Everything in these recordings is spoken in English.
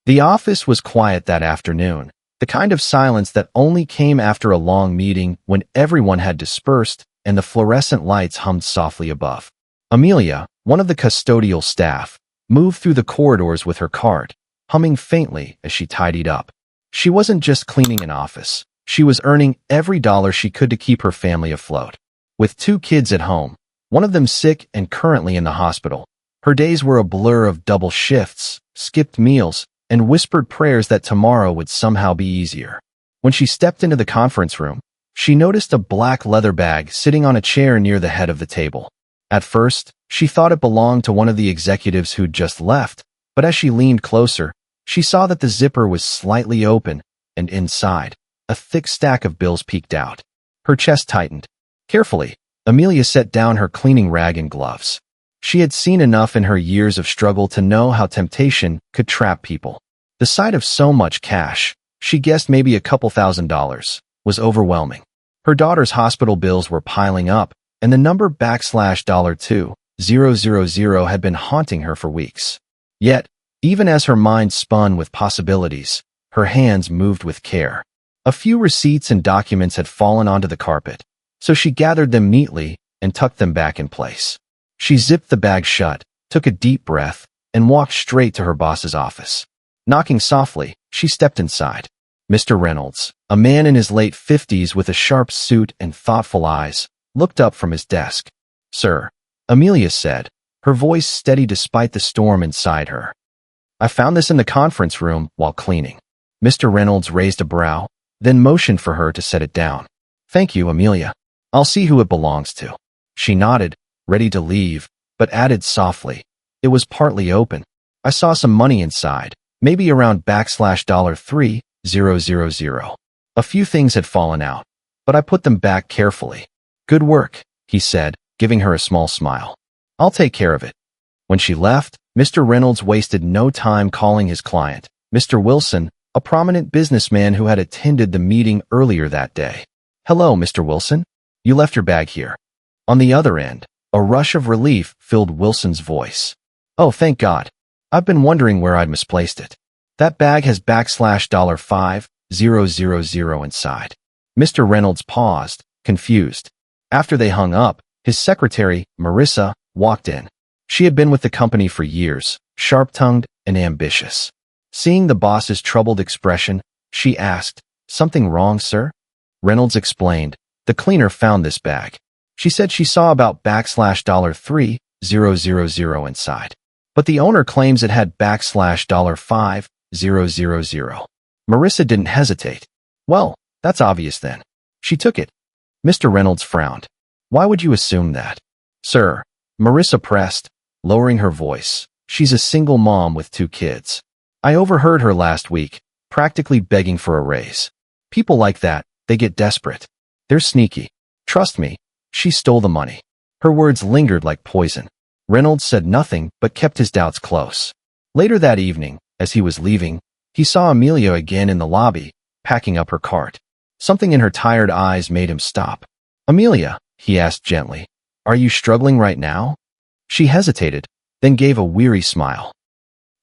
The office was quiet that afternoon, the kind of silence that only came after a long meeting when everyone had dispersed and the fluorescent lights hummed softly above. Amelia, one of the custodial staff, moved through the corridors with her cart, humming faintly as she tidied up. She wasn't just cleaning an office. She was earning every dollar she could to keep her family afloat. With 2 kids at home, one of them sick and currently in the hospital, her days were a blur of double shifts, skipped meals, and whispered prayers that tomorrow would somehow be easier. When she stepped into the conference room, she noticed a black leather bag sitting on a chair near the head of the table. At first, she thought it belonged to one of the executives who'd just left, but as she leaned closer, she saw that the zipper was slightly open, and inside, a thick stack of bills peeked out. Her chest tightened. Carefully, Amelia set down her cleaning rag and gloves. She had seen enough in her years of struggle to know how temptation could trap people. The sight of so much cash, she guessed maybe a couple $1,000s, was overwhelming. Her daughter's hospital bills were piling up, and the number $2,000 had been haunting her for weeks. Yet, even as her mind spun with possibilities, her hands moved with care. A few receipts and documents had fallen onto the carpet, so she gathered them neatly and tucked them back in place. She zipped the bag shut, took a deep breath, and walked straight to her boss's office. Knocking softly, she stepped inside. Mr. Reynolds, a man in his late 50s with a sharp suit and thoughtful eyes, looked up from his desk. "Sir," Amelia said, her voice steady despite the storm inside her. "I found this in the conference room while cleaning." Mr. Reynolds raised a brow, then motioned for her to set it down. "Thank you, Amelia. I'll see who it belongs to." She nodded, ready to leave, but added softly, "It was partly open. I saw some money inside, maybe around $3,000. A few things had fallen out, but I put them back carefully." "Good work," he said, giving her a small smile. "I'll take care of it." When she left, Mr. Reynolds wasted no time calling his client, Mr. Wilson, a prominent businessman who had attended the meeting earlier that day. "Hello, Mr. Wilson. You left your bag here." On the other end, a rush of relief filled Wilson's voice. "Oh, thank God. I've been wondering where I'd misplaced it. That bag has $5,000 inside." Mr. Reynolds paused, confused. After they hung up, his secretary, Marissa, walked in. She had been with the company for years, sharp-tongued and ambitious. Seeing the boss's troubled expression, she asked, "Something wrong, sir?" Reynolds explained, "The cleaner found this bag. She said she saw about $3,000 inside. But the owner claims it had $5,000. Marissa didn't hesitate. "Well, that's obvious then. She took it." Mr. Reynolds frowned. "Why would you assume that?" "Sir," Marissa pressed, lowering her voice, "she's a single mom with 2 kids. I overheard her last week, practically begging for a raise. People like that, they get desperate. They're sneaky. Trust me, she stole the money." Her words lingered like poison. Reynolds said nothing but kept his doubts close. Later that evening, as he was leaving, he saw Amelia again in the lobby, packing up her cart. Something in her tired eyes made him stop. "Amelia," he asked gently, "are you struggling right now?" She hesitated, then gave a weary smile.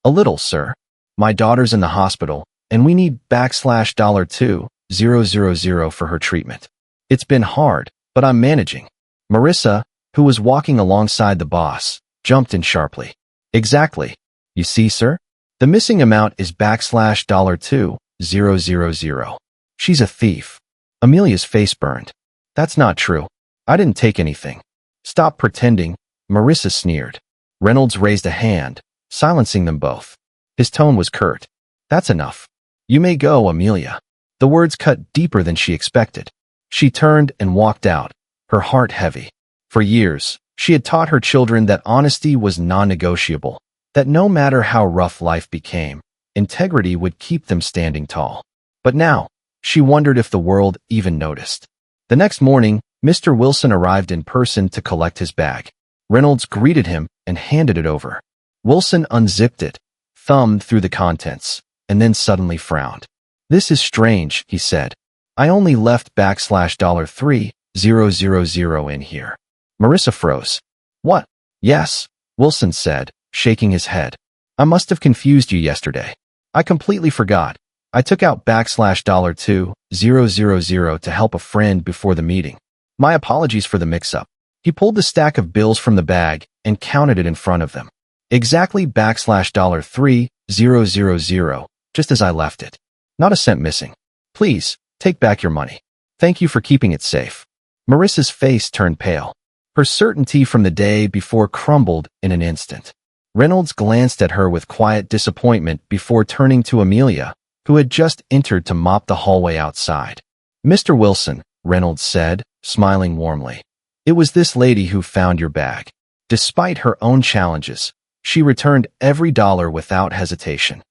"A little, sir. My daughter's in the hospital, and we need $2,000 for her treatment. It's been hard, but I'm managing." Marissa, who was walking alongside the boss, jumped in sharply. "Exactly. You see, sir? The missing amount is $2,000. She's a thief." Amelia's face burned. "That's not true. I didn't take anything." "Stop pretending," Marissa sneered. Reynolds raised a hand, silencing them both. His tone was curt. "That's enough. You may go, Amelia." The words cut deeper than she expected. She turned and walked out, her heart heavy. For years, she had taught her children that honesty was non-negotiable, that no matter how rough life became, integrity would keep them standing tall. But now, she wondered if the world even noticed. The next morning, Mr. Wilson arrived in person to collect his bag. Reynolds greeted him and handed it over. Wilson unzipped it, thumbed through the contents, and then suddenly frowned. "This is strange," he said. "I only left $3,000 in here." Marissa froze. "What?" "Yes," Wilson said, shaking his head. "I must have confused you yesterday. I completely forgot. I took out $2,000 to help a friend before the meeting. My apologies for the mix-up. He pulled the stack of bills from the bag and counted it in front of them. Exactly $3,000, just as I left it. Not a cent missing. Please, take back your money. Thank you for keeping it safe. Marissa's face turned pale. Her certainty from the day before crumbled in an instant. Reynolds glanced at her with quiet disappointment before turning to Amelia, who had just entered to mop the hallway outside. Mr. Wilson, Reynolds said, smiling warmly. It was this lady who found your bag. Despite her own challenges, she returned every dollar without hesitation.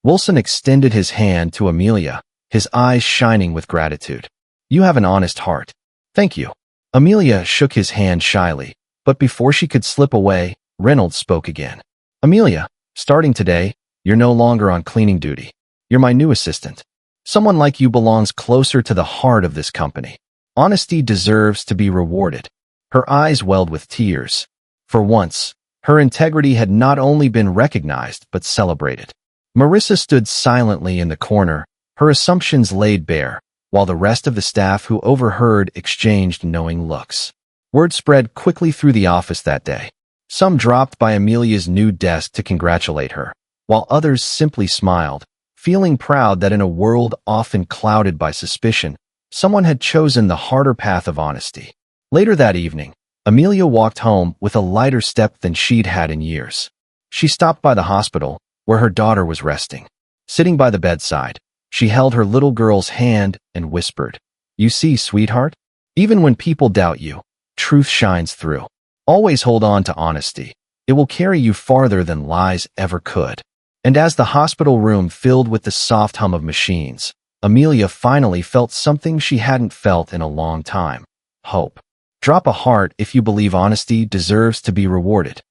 Wilson extended his hand to Amelia, his eyes shining with gratitude. You have an honest heart. Thank you. Amelia shook his hand shyly, but before she could slip away, Reynolds spoke again. Amelia, starting today, you're no longer on cleaning duty. You're my new assistant. Someone like you belongs closer to the heart of this company. Honesty deserves to be rewarded. Her eyes welled with tears. For once, her integrity had not only been recognized but celebrated. Marissa stood silently in the corner, her assumptions laid bare, while the rest of the staff who overheard exchanged knowing looks. Word spread quickly through the office that day. Some dropped by Amelia's new desk to congratulate her, while others simply smiled, feeling proud that in a world often clouded by suspicion, someone had chosen the harder path of honesty. Later that evening, Amelia walked home with a lighter step than she'd had in years. She stopped by the hospital, where her daughter was resting. Sitting by the bedside, she held her little girl's hand and whispered, You see, sweetheart? Even when people doubt you, truth shines through. Always hold on to honesty. It will carry you farther than lies ever could. And as the hospital room filled with the soft hum of machines, Amelia finally felt something she hadn't felt in a long time. Hope. Drop a heart if you believe honesty deserves to be rewarded.